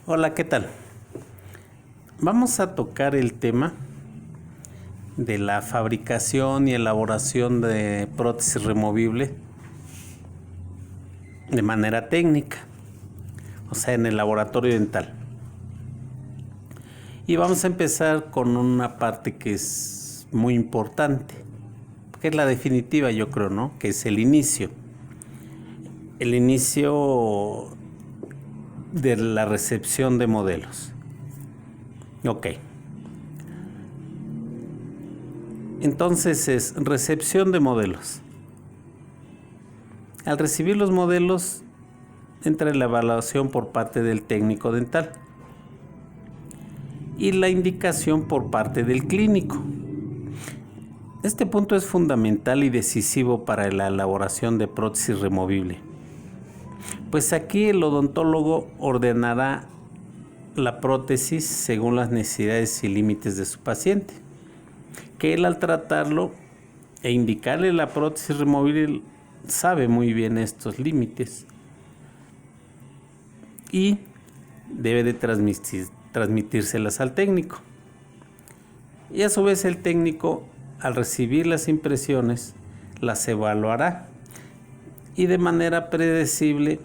Hola, ¿qué tal? Vamos a tocar el tema de la fabricación y elaboración de prótesis removible de manera técnica, o sea, en el laboratorio dental. Y vamos a empezar con una parte que es muy importante, que es la definitiva, yo creo, ¿no? Que es el inicio. El inicio de la recepción de modelos. Ok. Entonces es recepción de modelos. Al recibir los modelos, entra la evaluación por parte del técnico dental y la indicación por parte del clínico. Este punto es fundamental y decisivo para la elaboración de prótesis removible, pues aquí el odontólogo ordenará la prótesis según las necesidades y límites de su paciente, que él al tratarlo e indicarle la prótesis removible sabe muy bien estos límites y debe de transmitírselas al técnico. Y a su vez el técnico, al recibir las impresiones, las evaluará y de manera predecible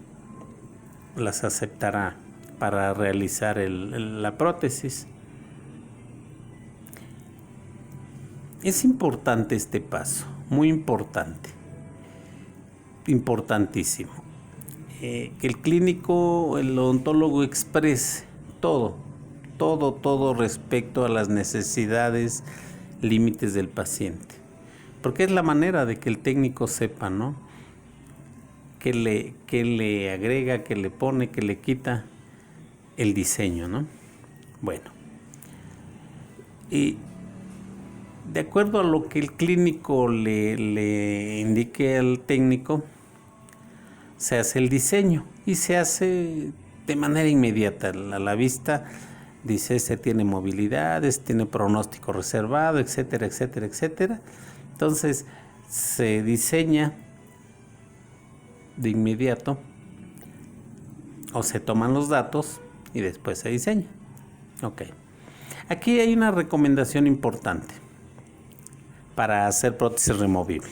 las aceptará para realizar la prótesis. Es importante este paso, muy importante, importantísimo. Que el clínico, el odontólogo exprese todo respecto a las necesidades, límites del paciente. Porque es la manera de que el técnico sepa, ¿no? Qué le agrega, qué le pone, qué le quita el diseño, ¿no? Bueno. Y de acuerdo a lo que el clínico le indique al técnico, se hace el diseño y se hace de manera inmediata. A la vista dice, este tiene movilidad, este tiene pronóstico reservado, etcétera, etcétera, etcétera. Entonces se diseña de inmediato o se toman los datos y después se diseña. Ok. Aquí hay una recomendación importante para hacer prótesis removible.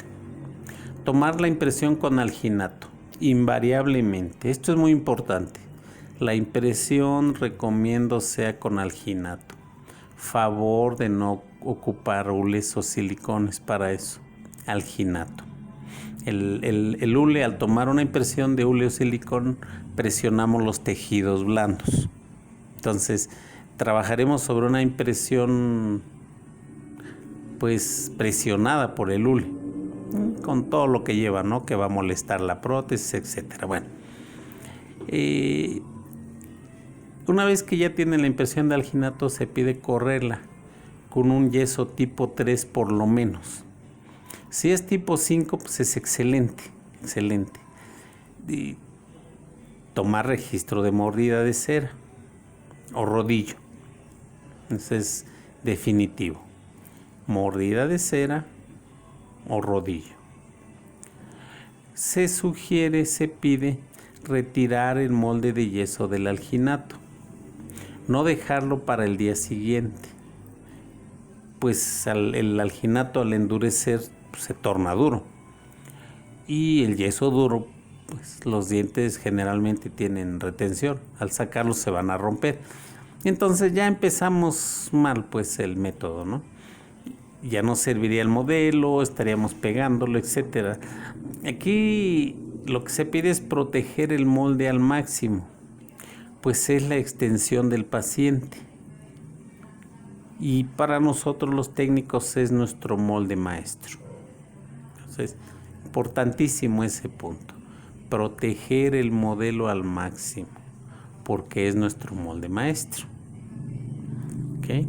Tomar la impresión con alginato, invariablemente. Esto es muy importante. La impresión recomiendo sea con alginato. Favor de no ocupar hules o silicones para eso. Alginato. El hule, al tomar una impresión de hule o silicón, presionamos los tejidos blandos. Entonces, trabajaremos sobre una impresión pues presionada por el hule, con todo lo que lleva, ¿no? Que va a molestar la prótesis, etcétera. Bueno, una vez que ya tiene la impresión de alginato, se pide correrla con un yeso tipo 3 por lo menos. Si es tipo 5, pues es excelente, excelente. Y tomar registro de mordida de cera o rodillo. Eso es definitivo. Mordida de cera o rodillo. Se sugiere, se pide retirar el molde de yeso del alginato. No dejarlo para el día siguiente, pues el alginato al endurecer se torna duro. Y el yeso duro, pues los dientes generalmente tienen retención. Al sacarlos se van a romper. Entonces ya empezamos mal pues el método, ¿no? Ya no serviría el modelo, estaríamos pegándolo, etcétera. Aquí lo que se pide es proteger el molde al máximo, pues es la extensión del paciente. Y para nosotros los técnicos es nuestro molde maestro. Entonces, importantísimo ese punto. Proteger el modelo al máximo, porque es nuestro molde maestro. ¿Ok?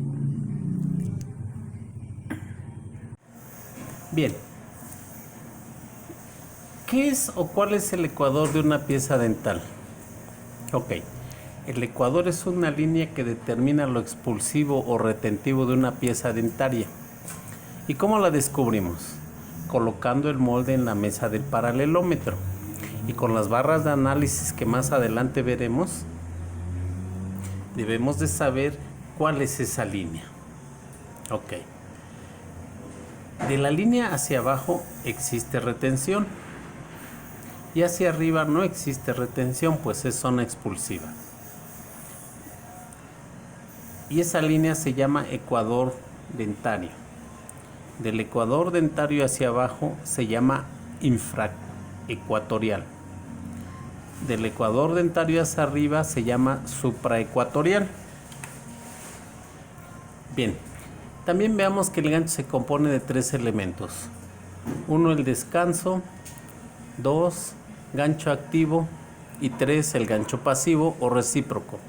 Bien. ¿Qué es o cuál es el ecuador de una pieza dental? Ok. El ecuador es una línea que determina lo expulsivo o retentivo de una pieza dentaria. ¿Y cómo la descubrimos? Colocando el molde en la mesa del paralelómetro y con las barras de análisis que más adelante veremos, debemos de saber cuál es esa línea. Ok. De la línea hacia abajo existe retención y hacia arriba no existe retención, pues es zona expulsiva. Y esa línea se llama ecuador dentario. Del ecuador dentario hacia abajo se llama infraecuatorial. Del ecuador dentario hacia arriba se llama supraecuatorial. Bien, también veamos que el gancho se compone de 3 elementos. 1, el descanso. 2, gancho activo. Y 3, el gancho pasivo o recíproco.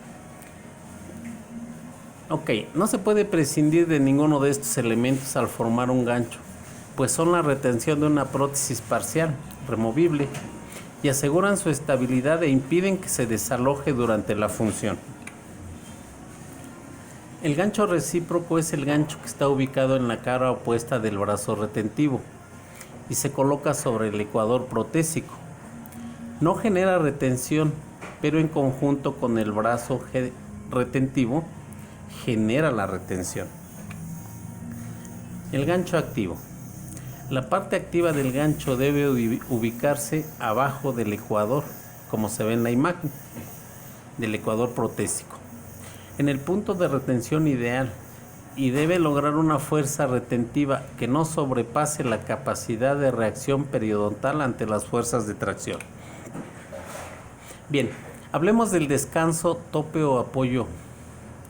Ok, no se puede prescindir de ninguno de estos elementos al formar un gancho, pues son la retención de una prótesis parcial, removible, y aseguran su estabilidad e impiden que se desaloje durante la función. El gancho recíproco es el gancho que está ubicado en la cara opuesta del brazo retentivo y se coloca sobre el ecuador protésico. No genera retención, pero en conjunto con el brazo retentivo genera la retención. El gancho activo. La parte activa del gancho debe ubicarse abajo del ecuador, como se ve en la imagen, del ecuador protésico, en el punto de retención ideal, y debe lograr una fuerza retentiva que no sobrepase la capacidad de reacción periodontal ante las fuerzas de tracción. Bien, hablemos del descanso, tope o apoyo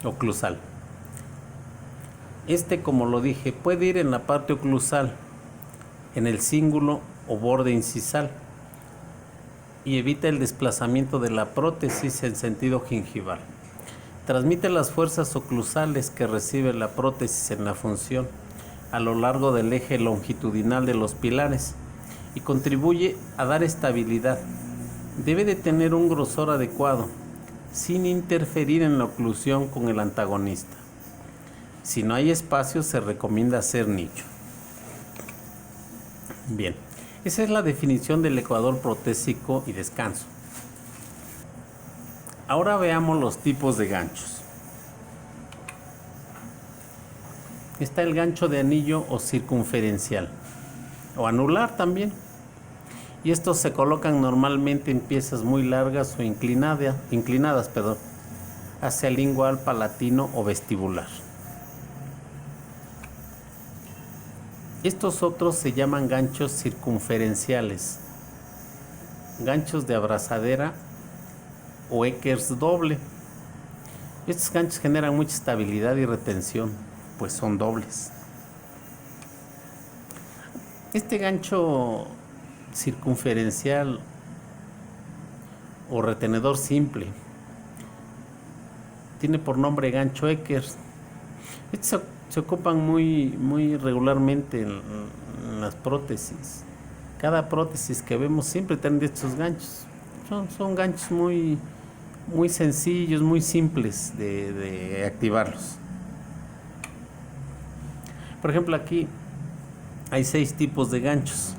oclusal. Como lo dije, puede ir en la parte oclusal, en el cíngulo o borde incisal, y evita el desplazamiento de la prótesis en sentido gingival. Transmite las fuerzas oclusales que recibe la prótesis en la función a lo largo del eje longitudinal de los pilares y contribuye a dar estabilidad. Debe de tener un grosor adecuado, sin interferir en la oclusión con el antagonista. Si no hay espacio, se recomienda hacer nicho. Bien, esa es la definición del ecuador protésico y descanso. Ahora veamos los tipos de ganchos. Está el gancho de anillo o circunferencial, o anular también. Y estos se colocan normalmente en piezas muy largas o inclinadas, hacia el lingual, palatino o vestibular. Estos otros se llaman ganchos circunferenciales, ganchos de abrazadera o Eckers doble. Estos ganchos generan mucha estabilidad y retención, pues son dobles. Este gancho circunferencial o retenedor simple tiene por nombre gancho Eckers. Estos se ocupan muy regularmente en las prótesis. Cada prótesis que vemos siempre tiene estos ganchos. Son ganchos muy sencillos, muy simples de activarlos. Por ejemplo, aquí hay 6 tipos de ganchos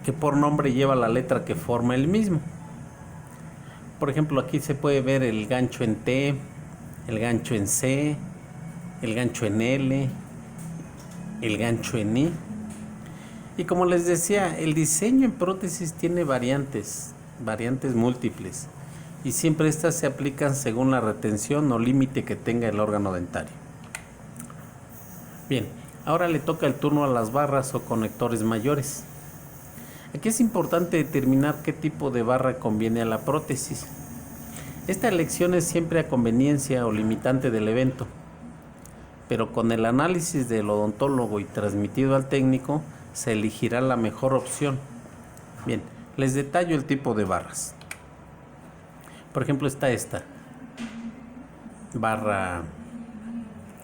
que por nombre lleva la letra que forma el mismo. Por ejemplo, aquí se puede ver el gancho en T, el gancho en C, el gancho en L, el gancho en I. Y como les decía, el diseño en prótesis tiene variantes múltiples, y siempre estas se aplican según la retención o límite que tenga el órgano dentario. Bien, ahora le toca el turno a las barras o conectores mayores. Aquí es importante determinar qué tipo de barra conviene a la prótesis. Esta elección es siempre a conveniencia o limitante del evento, pero con el análisis del odontólogo y transmitido al técnico, se elegirá la mejor opción. Bien, les detallo el tipo de barras. Por ejemplo, está esta barra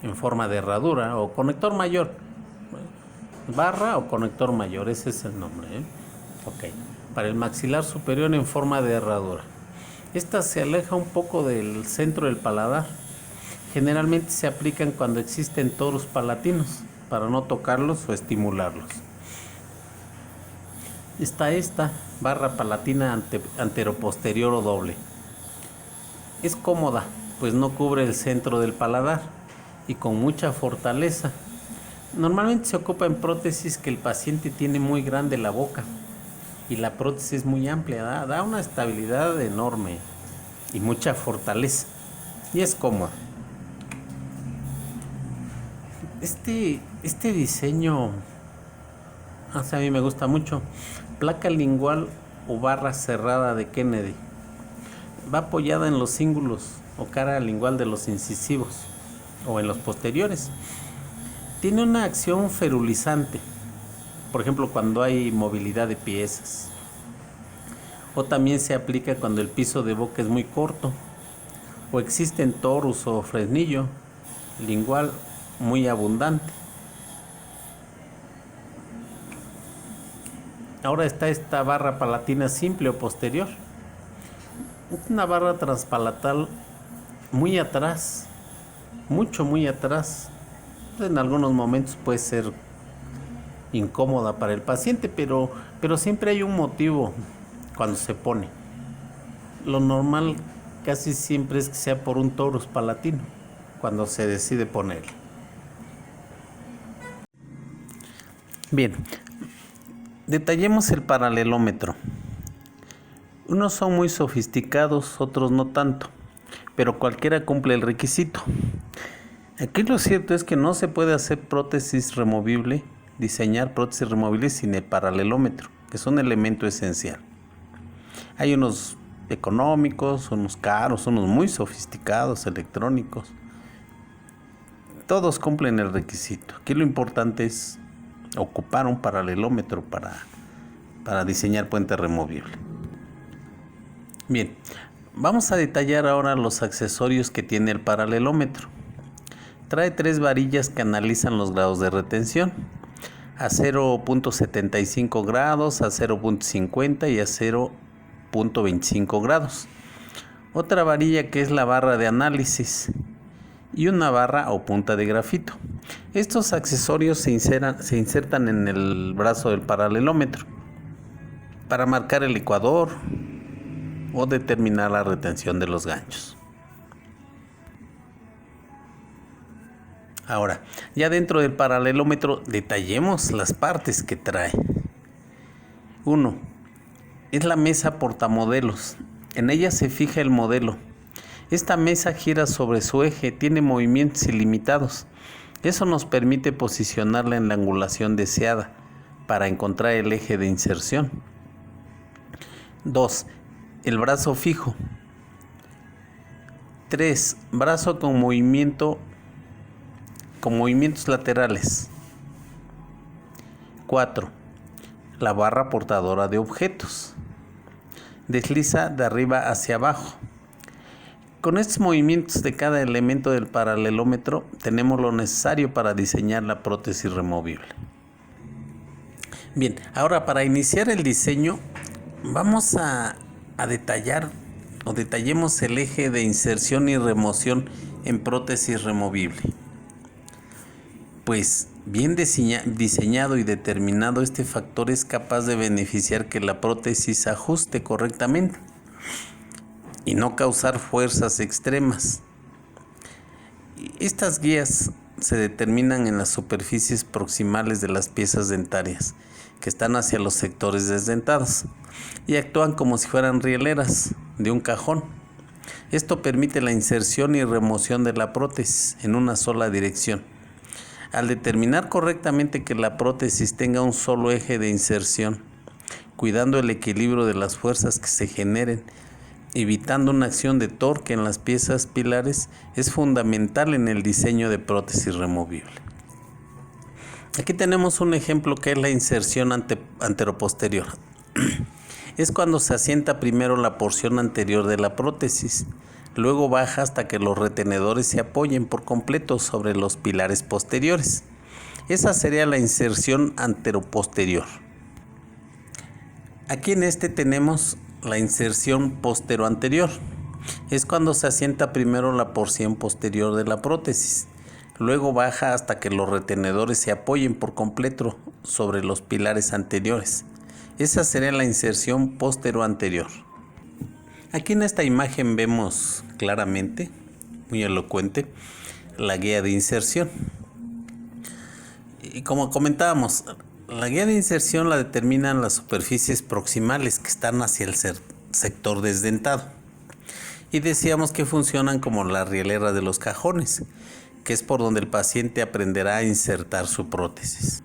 en forma de herradura o conector mayor. Barra o conector mayor, ese es el nombre, Ok, para el maxilar superior en forma de herradura. Esta se aleja un poco del centro del paladar. Generalmente se aplican cuando existen torus palatinos, para no tocarlos o estimularlos. Está esta barra palatina anteroposterior o doble. Es cómoda, pues no cubre el centro del paladar y con mucha fortaleza. Normalmente se ocupa en prótesis que el paciente tiene muy grande la boca y la prótesis es muy amplia, da una estabilidad enorme y mucha fortaleza y es cómoda. Este diseño a mí me gusta mucho. Placa lingual o barra cerrada de Kennedy. Va apoyada en los cíngulos o cara lingual de los incisivos o en los posteriores. Tiene una acción ferulizante, por ejemplo cuando hay movilidad de piezas. O también se aplica cuando el piso de boca es muy corto o existen torus o fresnillo lingual muy abundante. Ahora está esta barra palatina simple o posterior. Una barra transpalatal muy atrás, muy atrás. En algunos momentos puede ser incómoda para el paciente, pero siempre hay un motivo cuando se pone. Lo normal casi siempre es que sea por un torus palatino cuando se decide poner. Bien, detallemos el paralelómetro. Unos son muy sofisticados, otros no tanto, pero cualquiera cumple el requisito. Aquí lo cierto es que no se puede hacer diseñar prótesis removibles sin el paralelómetro, que es un elemento esencial. Hay unos económicos, unos caros, unos muy sofisticados, electrónicos. Todos cumplen el requisito. Aquí lo importante es ocupar un paralelómetro para diseñar puente removible. Bien, vamos a detallar ahora los accesorios que tiene el paralelómetro. Trae 3 varillas que analizan los grados de retención, a 0.75 grados, a 0.50 y a 0.25 grados. Otra varilla que es la barra de análisis y una barra o punta de grafito. Estos accesorios se insertan en el brazo del paralelómetro para marcar el ecuador o determinar la retención de los ganchos. Ahora, ya dentro del paralelómetro detallemos las partes que trae. 1. Es la mesa portamodelos. En ella se fija el modelo. Esta mesa gira sobre su eje, tiene movimientos ilimitados. Eso nos permite posicionarla en la angulación deseada para encontrar el eje de inserción. 2. El brazo fijo. 3. Brazo con movimientos laterales. 4. La barra portadora de objetos. Desliza de arriba hacia abajo. Con estos movimientos de cada elemento del paralelómetro tenemos lo necesario para diseñar la prótesis removible. Bien, ahora para iniciar el diseño vamos a detallemos el eje de inserción y remoción en prótesis removible. Pues bien diseñado y determinado, este factor es capaz de beneficiar que la prótesis ajuste correctamente y no causar fuerzas extremas. Estas guías se determinan en las superficies proximales de las piezas dentarias, que están hacia los sectores desdentados, y actúan como si fueran rieleras de un cajón. Esto permite la inserción y remoción de la prótesis en una sola dirección. Al determinar correctamente que la prótesis tenga un solo eje de inserción, cuidando el equilibrio de las fuerzas que se generen, evitando una acción de torque en las piezas pilares, es fundamental en el diseño de prótesis removible. Aquí tenemos un ejemplo que es la inserción anteroposterior. Es cuando se asienta primero la porción anterior de la prótesis, luego baja hasta que los retenedores se apoyen por completo sobre los pilares posteriores. Esa sería la inserción anteroposterior. Aquí en este tenemos la inserción posteroanterior. Es cuando se asienta primero la porción posterior de la prótesis, luego baja hasta que los retenedores se apoyen por completo sobre los pilares anteriores. Esa sería la inserción posteroanterior. Aquí en esta imagen vemos claramente, muy elocuente, la guía de inserción. Y como comentábamos, la guía de inserción la determinan las superficies proximales que están hacia el sector desdentado. Y decíamos que funcionan como la rielera de los cajones, que es por donde el paciente aprenderá a insertar su prótesis.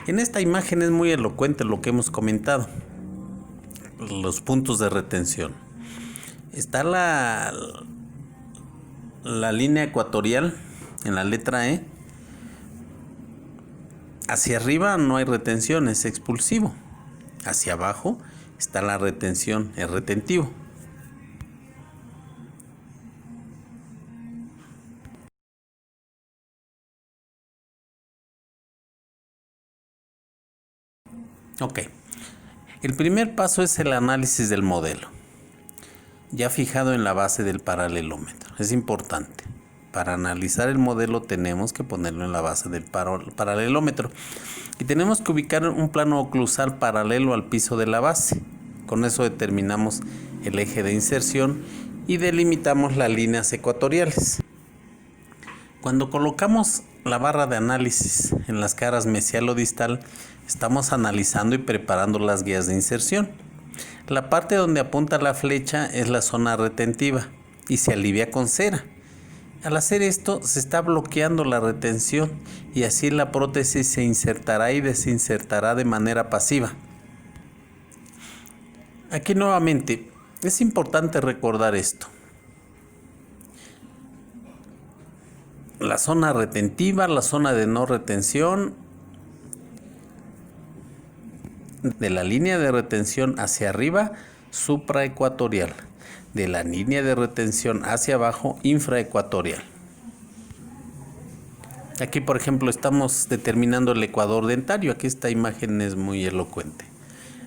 En esta imagen es muy elocuente lo que hemos comentado, los puntos de retención. Está la línea ecuatorial en la letra E. Hacia arriba no hay retención, es expulsivo. Hacia abajo está la retención, es retentivo. Ok. El primer paso es el análisis del modelo, ya fijado en la base del paralelómetro. Es importante. Para analizar el modelo tenemos que ponerlo en la base del paralelómetro y tenemos que ubicar un plano oclusal paralelo al piso de la base. Con eso determinamos el eje de inserción y delimitamos las líneas ecuatoriales. Cuando colocamos la barra de análisis en las caras mesial o distal, estamos analizando y preparando las guías de inserción. La parte donde apunta la flecha es la zona retentiva y se alivia con cera. Al hacer esto se está bloqueando la retención y así la prótesis se insertará y desinsertará de manera pasiva. Aquí nuevamente es importante recordar esto. La zona retentiva, la zona de no retención, de la línea de retención hacia arriba, supraecuatorial. De la línea de retención hacia abajo, infraecuatorial. Aquí, por ejemplo, estamos determinando el ecuador dentario. Aquí esta imagen es muy elocuente.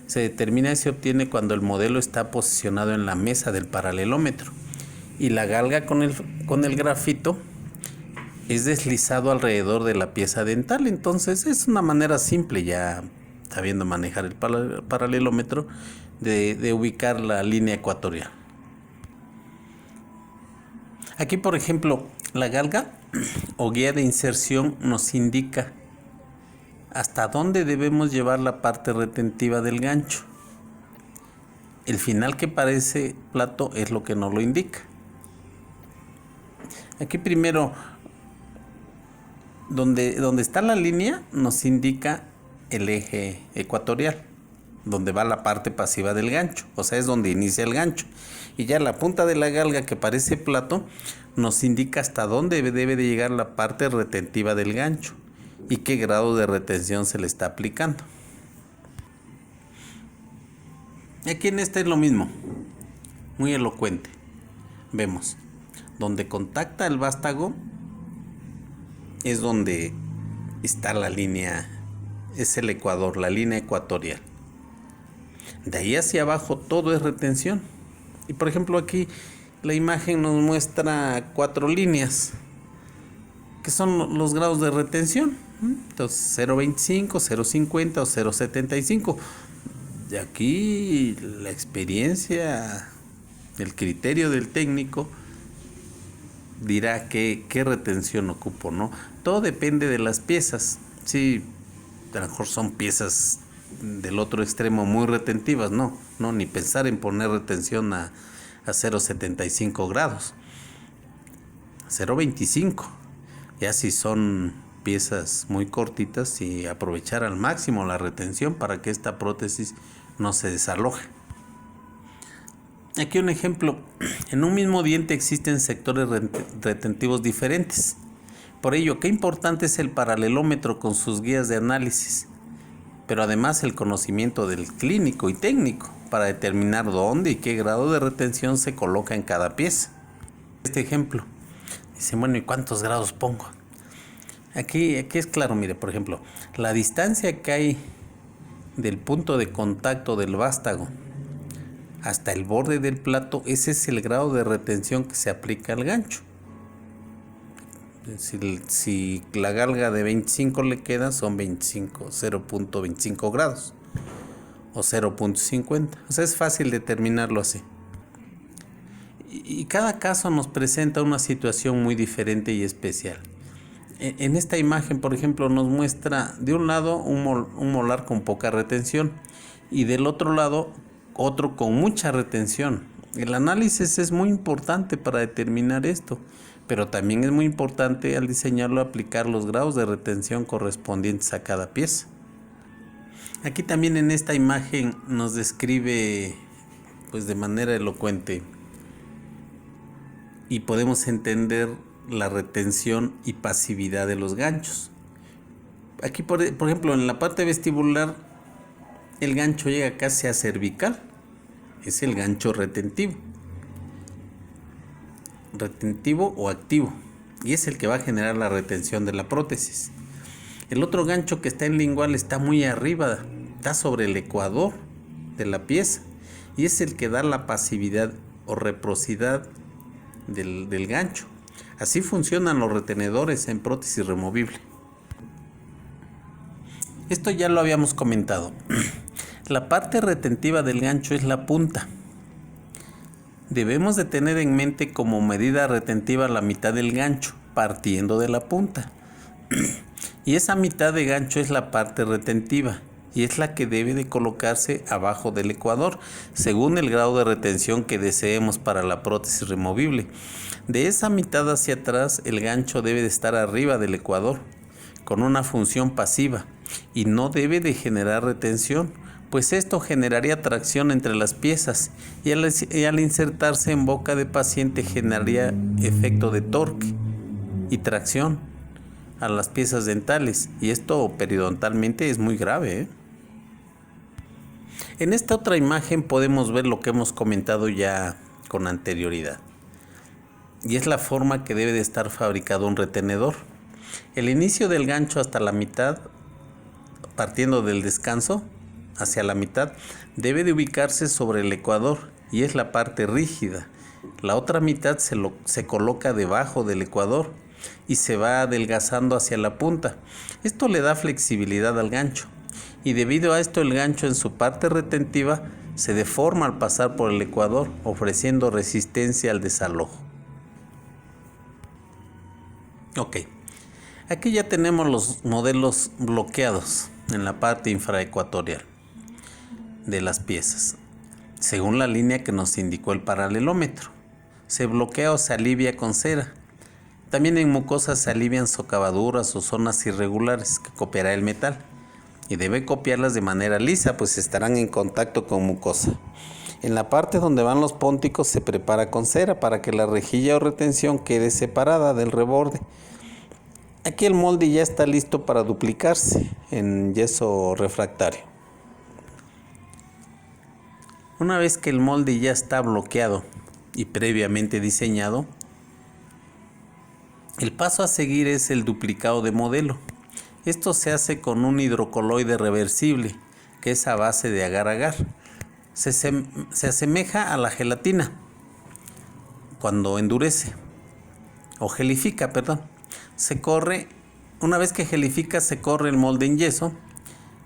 Se determina y se obtiene cuando el modelo está posicionado en la mesa del paralelómetro y la galga con el grafito es deslizado alrededor de la pieza dental. Entonces es una manera simple, ya sabiendo manejar el paralelómetro, de ubicar la línea ecuatorial. Aquí, por ejemplo, la galga o guía de inserción nos indica hasta dónde debemos llevar la parte retentiva del gancho. El final que parece plato es lo que nos lo indica. Aquí primero, donde está la línea, nos indica el eje ecuatorial, donde va la parte pasiva del gancho, o sea, es donde inicia el gancho. Y ya la punta de la galga que parece plato nos indica hasta dónde debe de llegar la parte retentiva del gancho y qué grado de retención se le está aplicando. Aquí en este es lo mismo, muy elocuente. Vemos, donde contacta el vástago es donde está la línea, es el ecuador, la línea ecuatorial. De ahí hacia abajo todo es retención. Y por ejemplo aquí la imagen nos muestra 4 líneas que son los grados de retención. Entonces 0.25, 0.50 o 0.75. Y aquí la experiencia, el criterio del técnico dirá qué retención ocupo, ¿no? Todo depende de las piezas. Sí, a lo mejor son piezas del otro extremo muy retentivas, no, ni pensar en poner retención a 0.75 grados, 0.25. Ya si son piezas muy cortitas, y aprovechar al máximo la retención para que esta prótesis no se desaloje. Aquí un ejemplo, en un mismo diente existen sectores retentivos diferentes. Por ello, qué importante es el paralelómetro con sus guías de análisis, pero además el conocimiento del clínico y técnico para determinar dónde y qué grado de retención se coloca en cada pieza. Este ejemplo, dice, bueno, ¿y cuántos grados pongo? Aquí es claro, mire, por ejemplo, la distancia que hay del punto de contacto del vástago hasta el borde del plato, ese es el grado de retención que se aplica al gancho. Si la galga de 25 le queda, son 0.25 grados o 0.50. O sea, es fácil determinarlo así. Y cada caso nos presenta una situación muy diferente y especial. En esta imagen, por ejemplo, nos muestra de un lado un molar con poca retención y del otro lado otro con mucha retención. El análisis es muy importante para determinar esto, pero también es muy importante al diseñarlo aplicar los grados de retención correspondientes a cada pieza. Aquí también en esta imagen nos describe pues de manera elocuente y podemos entender la retención y pasividad de los ganchos. Aquí por ejemplo en la parte vestibular el gancho llega casi a cervical, es el gancho retentivo o activo, y es el que va a generar la retención de la prótesis. El otro gancho que está en lingual está muy arriba, está sobre el ecuador de la pieza y es el que da la pasividad o reciprocidad del gancho. Así funcionan los retenedores en prótesis removible. Esto ya lo habíamos comentado. La parte retentiva del gancho es la punta. Debemos de tener en mente como medida retentiva la mitad del gancho, partiendo de la punta. Y esa mitad de gancho es la parte retentiva y es la que debe de colocarse abajo del ecuador, según el grado de retención que deseemos para la prótesis removible. De esa mitad hacia atrás, el gancho debe de estar arriba del ecuador, con una función pasiva, y no debe de generar retención, pues esto generaría tracción entre las piezas y al insertarse en boca de paciente generaría efecto de torque y tracción a las piezas dentales, y esto periodontalmente es muy grave. En esta otra imagen podemos ver lo que hemos comentado ya con anterioridad, y es la forma que debe de estar fabricado un retenedor. El inicio del gancho hasta la mitad, partiendo del descanso hacia la mitad, debe de ubicarse sobre el ecuador y es la parte rígida. La otra mitad se coloca debajo del ecuador y se va adelgazando hacia la punta. Esto le da flexibilidad al gancho y debido a esto el gancho en su parte retentiva se deforma al pasar por el ecuador, ofreciendo resistencia al desalojo. Ok, aquí ya tenemos los modelos bloqueados en la parte infraecuatorial de las piezas, según la línea que nos indicó el paralelómetro. Se bloquea o se alivia con cera. También en mucosas se alivian socavaduras o zonas irregulares que copiará el metal, y debe copiarlas de manera lisa, pues estarán en contacto con mucosa. En la parte donde van los pónticos se prepara con cera para que la rejilla o retención quede separada del reborde. Aquí el molde ya está listo para duplicarse en yeso refractario. Una vez que el molde ya está bloqueado y previamente diseñado, el paso a seguir es el duplicado de modelo. Esto se hace con un hidrocoloide reversible, que es a base de agar-agar. Se asemeja a la gelatina cuando endurece, o gelifica, perdón. Una vez que gelifica, se corre el molde en yeso.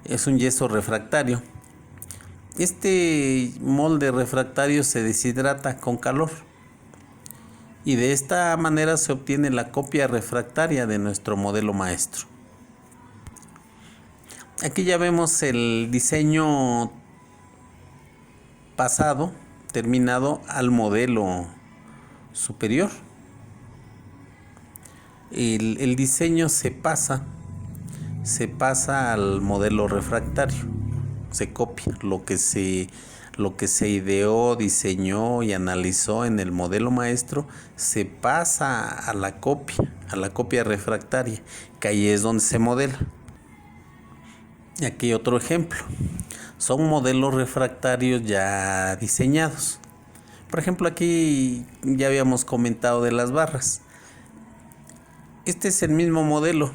Es un yeso refractario. Este molde refractario se deshidrata con calor y de esta manera se obtiene la copia refractaria de nuestro modelo maestro. Aquí ya vemos el diseño pasado, terminado al modelo superior. El diseño se pasa al modelo refractario, se copia lo que se ideó, diseñó y analizó en el modelo maestro, se pasa a la copia refractaria, que ahí es donde se modela. Y aquí otro ejemplo, son modelos refractarios ya diseñados. Por ejemplo, aquí ya habíamos comentado de las barras. Este es el mismo modelo,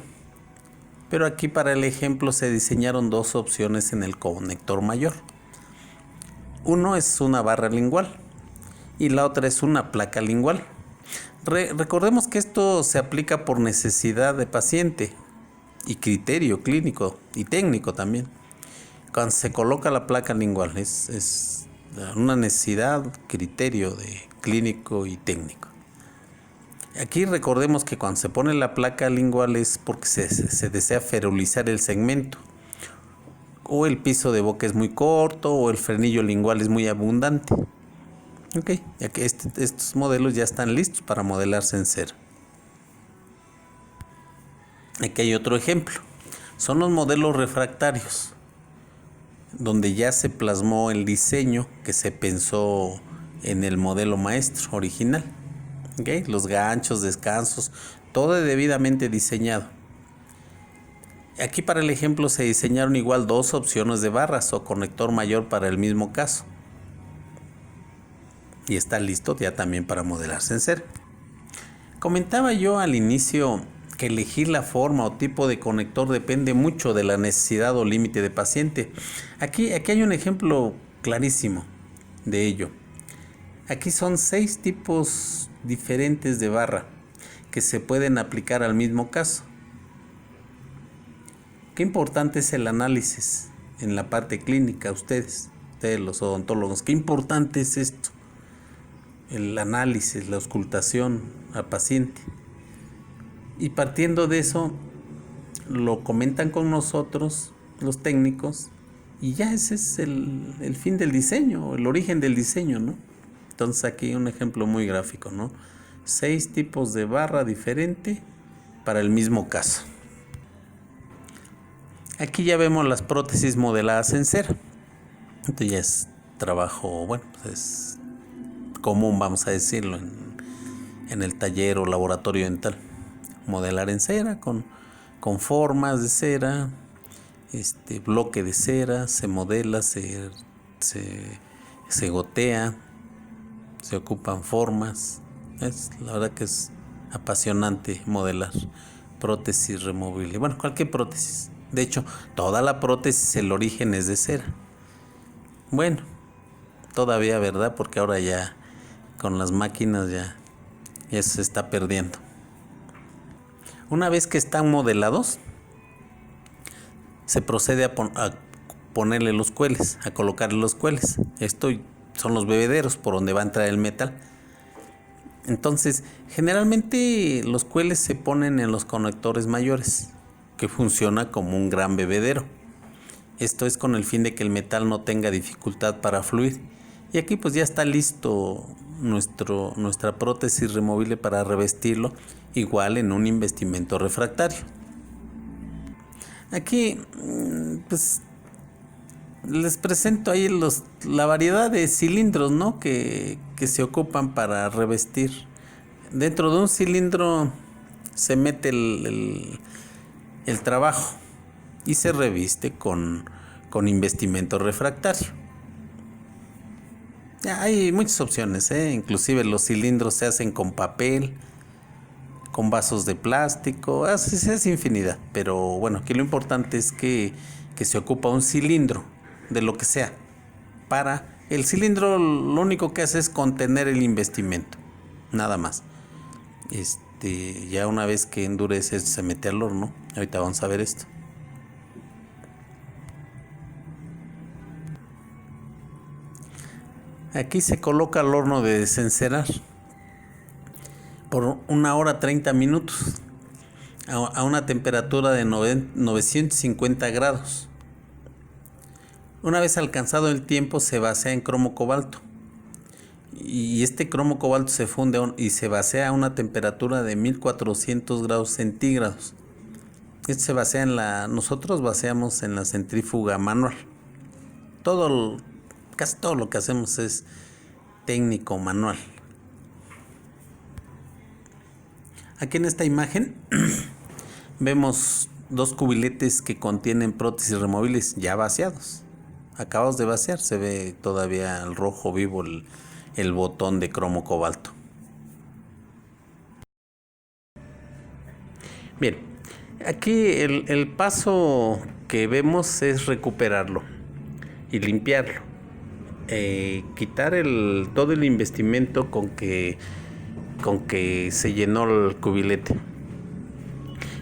pero aquí para el ejemplo se diseñaron dos opciones en el conector mayor. Uno es una barra lingual y la otra es una placa lingual. Recordemos que esto se aplica por necesidad de paciente y criterio clínico y técnico también. Cuando se coloca la placa lingual es una necesidad, criterio de clínico y técnico. Aquí recordemos que cuando se pone la placa lingual es porque se desea ferulizar el segmento, o el piso de boca es muy corto, o el frenillo lingual es muy abundante. Ok, ya que estos modelos ya están listos para modelarse en cera. Aquí hay otro ejemplo. Son los modelos refractarios, donde ya se plasmó el diseño que se pensó en el modelo maestro original. Okay, los ganchos, descansos, todo debidamente diseñado. Aquí para el ejemplo se diseñaron igual 2 opciones de barras o conector mayor para el mismo caso. Y está listo ya también para modelarse en cera. Comentaba yo al inicio que elegir la forma o tipo de conector depende mucho de la necesidad o límite de paciente. Aquí hay un ejemplo clarísimo de ello. Aquí son 6 tipos diferentes de barra que se pueden aplicar al mismo caso. Qué importante es el análisis en la parte clínica, ustedes los odontólogos. Qué importante es esto, el análisis, la auscultación al paciente. Y partiendo de eso, lo comentan con nosotros, los técnicos, y ya ese es el fin del diseño, el origen del diseño, ¿no? Entonces aquí un ejemplo muy gráfico, ¿no? 6 tipos de barra diferente para el mismo caso. Aquí ya vemos las prótesis modeladas en cera. Esto ya es trabajo, bueno, pues es común, vamos a decirlo, en el taller o laboratorio dental. Modelar en cera con formas de cera, bloque de cera, se modela, se gotea, se ocupan formas. La verdad que es apasionante modelar prótesis removible. Bueno, cualquier prótesis. De hecho, toda la prótesis, el origen es de cera. Bueno, todavía, ¿verdad? Porque ahora ya con las máquinas ya se está perdiendo. Una vez que están modelados, se procede a ponerle los cueles, a colocarle los cueles. Esto son los bebederos por donde va a entrar el metal. Entonces, generalmente los cueles se ponen en los conectores mayores, que funciona como un gran bebedero. Esto es con el fin de que el metal no tenga dificultad para fluir. Y aquí pues ya está listo nuestra prótesis removible para revestirlo, igual en un investimento refractario. Aquí pues les presento ahí la variedad de cilindros, ¿no? que se ocupan para revestir. Dentro de un cilindro se mete el trabajo y se reviste con investimento refractario. Ya hay muchas opciones, inclusive los cilindros se hacen con papel, con vasos de plástico, es infinidad. Pero bueno, aquí lo importante es que se ocupa un cilindro de lo que sea. Para el cilindro lo único que hace es contener el investimento, nada más. Ya una vez que endurece se mete al horno. Ahorita vamos a ver esto. Aquí se coloca al horno de desencerar por 1 hora 30 minutos a una temperatura de 950 grados. Una vez alcanzado el tiempo se vacía en cromo cobalto. Y este cromo cobalto se funde y se vacía a una temperatura de 1400 grados centígrados. Esto se vacía nosotros vaciamos en la centrífuga manual. Casi todo lo que hacemos es técnico manual. Aquí en esta imagen vemos 2 cubiletes que contienen prótesis removibles ya vaciados. Acabados de vaciar, se ve todavía el rojo vivo el botón de cromo cobalto. Bien, aquí el paso que vemos es recuperarlo y limpiarlo. Quitar todo el investimento con que se llenó el cubilete.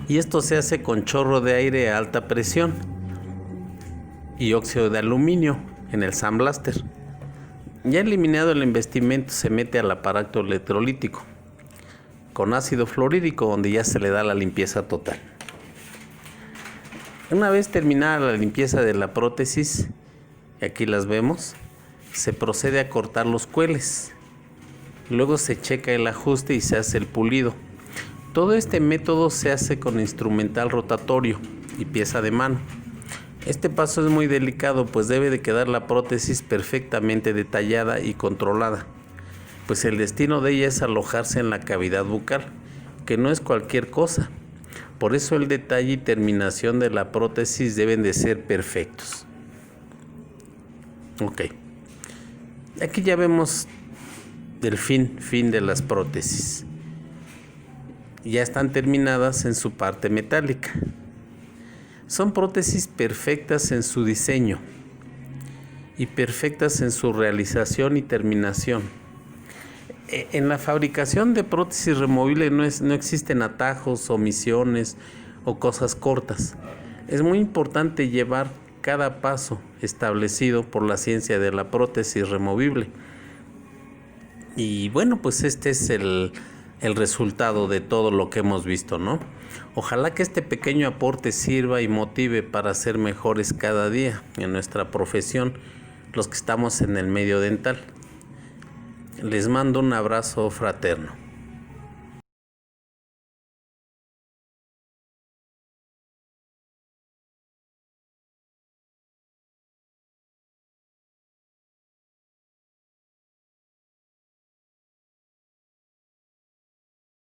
Y esto se hace con chorro de aire a alta presión y óxido de aluminio en el sandblaster. Ya eliminado el investimento, se mete al aparato electrolítico con ácido fluorhídrico, donde ya se le da la limpieza total. Una vez terminada la limpieza de la prótesis, aquí las vemos, se procede a cortar los cueles. Luego se checa el ajuste y se hace el pulido. Todo este método se hace con instrumental rotatorio y pieza de mano. Este paso es muy delicado, pues debe de quedar la prótesis perfectamente detallada y controlada, pues el destino de ella es alojarse en la cavidad bucal, que no es cualquier cosa. Por eso el detalle y terminación de la prótesis deben de ser perfectos. Ok. Aquí ya vemos el fin de las prótesis. Ya están terminadas en su parte metálica. Son prótesis perfectas en su diseño y perfectas en su realización y terminación. En la fabricación de prótesis removibles no existen atajos, omisiones o cosas cortas. Es muy importante llevar cada paso establecido por la ciencia de la prótesis removible. Y bueno, pues este es el resultado de todo lo que hemos visto, ¿no? Ojalá que este pequeño aporte sirva y motive para ser mejores cada día en nuestra profesión, los que estamos en el medio dental. Les mando un abrazo fraterno.